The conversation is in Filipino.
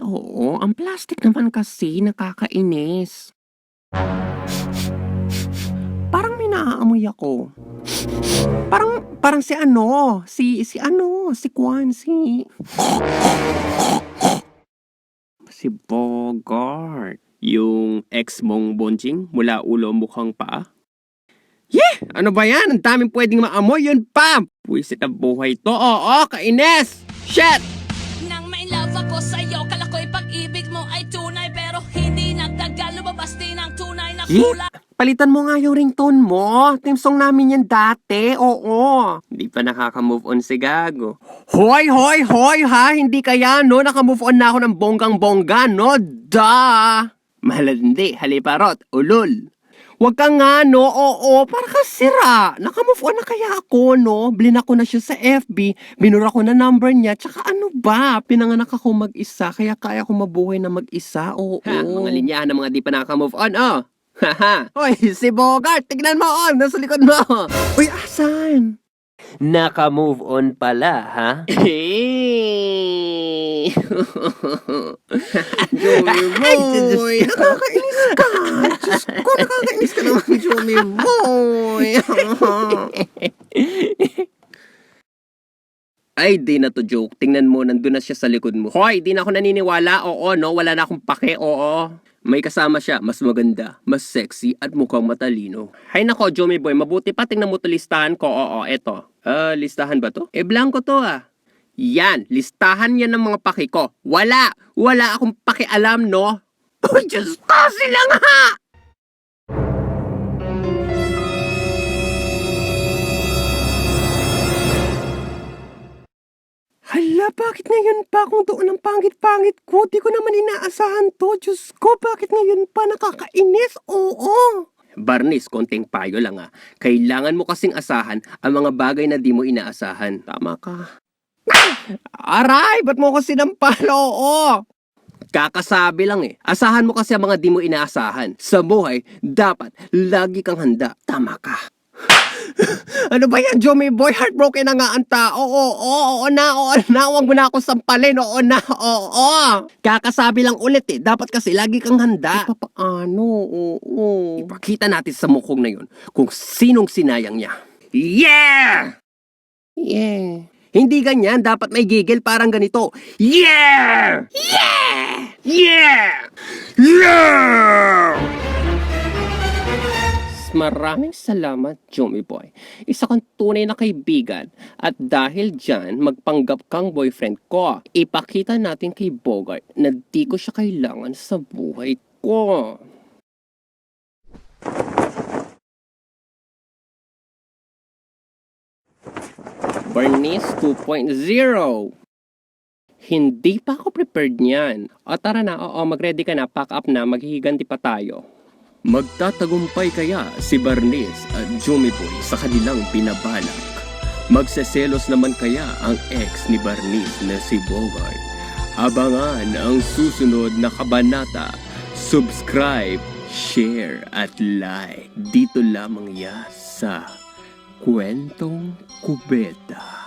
Oo, ang plastic naman kasi nakakainis. Parang may naaamoy ako. Parang si Kwan, si Bogart. Yung ex mong bonjing mula ulo mukhang paa? Ano ba yan? Ang daming pwedeng maamoy yun pa! Puwisit ang buhay to. Oo, kainis! Shit! Nang may love ako sa'yo, kala ko'y pag-ibig mo ay tunay, pero hindi nagtagal, lumabas din ang tunay na kulay. Palitan mo nga yung ringtone mo. Team song namin yan dati. Oo. Hindi pa nakaka-move on si Gago. Hoy ha! Hindi kaya no? Naka-move on na ako ng bonggang-bongga, no? Da! Mahalandi, haliparot, ulul. Wag ka nga, no? Oo, para ka sira. Naka-move on na kaya ako, no? Blinak ko na siya sa FB, binura ko na number niya, tsaka ano ba? Pinanganak ako mag-isa, kaya kaya ko mabuhay na mag-isa, oo. Mga linyahan ng mga di pa nakaka-move on, oh. Haha. Hoy, si Bogart, tignan mo on, nasa likod mo. Uy, asan? Naka-move on pala, ha? Joey Boy, nakakainis ka. Diyos ko, nakakainis ka naman, Joey Boy. Ay, di na to joke. Tingnan mo, nandun na siya sa likod mo. Hoy, di na ako naniniwala. Oo, no? Wala na akong pake. Oo. May kasama siya, mas maganda, mas sexy, at mukhang matalino. Hay nako, Joey Boy, mabuti pa. Tingnan mo to listahan ko. Oo, eto. Listahan ba to? Blanco to ah. Yan, listahan yan ng mga pake ko. Wala akong pakialam, no? Oh, Diyos ko, sila nga! Hala, bakit ngayon pa kung doon ang pangit-pangit ko? Di ko naman inaasahan to. Diyos ko, bakit ngayon pa nakakainis? Oo. Barnis, konting payo lang ah. Kailangan mo kasing asahan ang mga bagay na di mo inaasahan. Tama ka. Aray, ba't mo ko sinampal? Oo. Kakasabi lang eh. Asahan mo kasi ang mga di mo inaasahan. Sa buhay, dapat lagi kang handa. Tama ka. Ano ba yan, Joey Boy? Heartbroken na nga ang tao. Oo na. Huwag mo na ako sampalin. Oo na. Kakasabi lang ulit eh. Dapat kasi lagi kang handa. Paano? Oo. Ipakita natin sa mukhong na yun kung sinong sinayang niya. Yeah! Yeah. Hindi ganyan. Dapat may gigil parang ganito. Yeah! Yeah! Yeah! Yeah! Maraming salamat, Joey Boy. Isa kang tunay na kaibigan. At dahil dyan, magpanggap kang boyfriend ko. Ipakita natin kay Bogart na di ko siya kailangan sa buhay ko. Bernice 2.0. Hindi pa ako prepared niyan. O tara na, mag-ready ka na, pack up na, maghihiganti pa tayo. Magtatagumpay kaya si Bernice at Joey Boy sa kanilang binabalak? Magseselos naman kaya ang ex ni Bernice na si Bogart? Abangan ang susunod na kabanata. Subscribe, share at like. Dito lamang yan sa Kwentong Kubeta.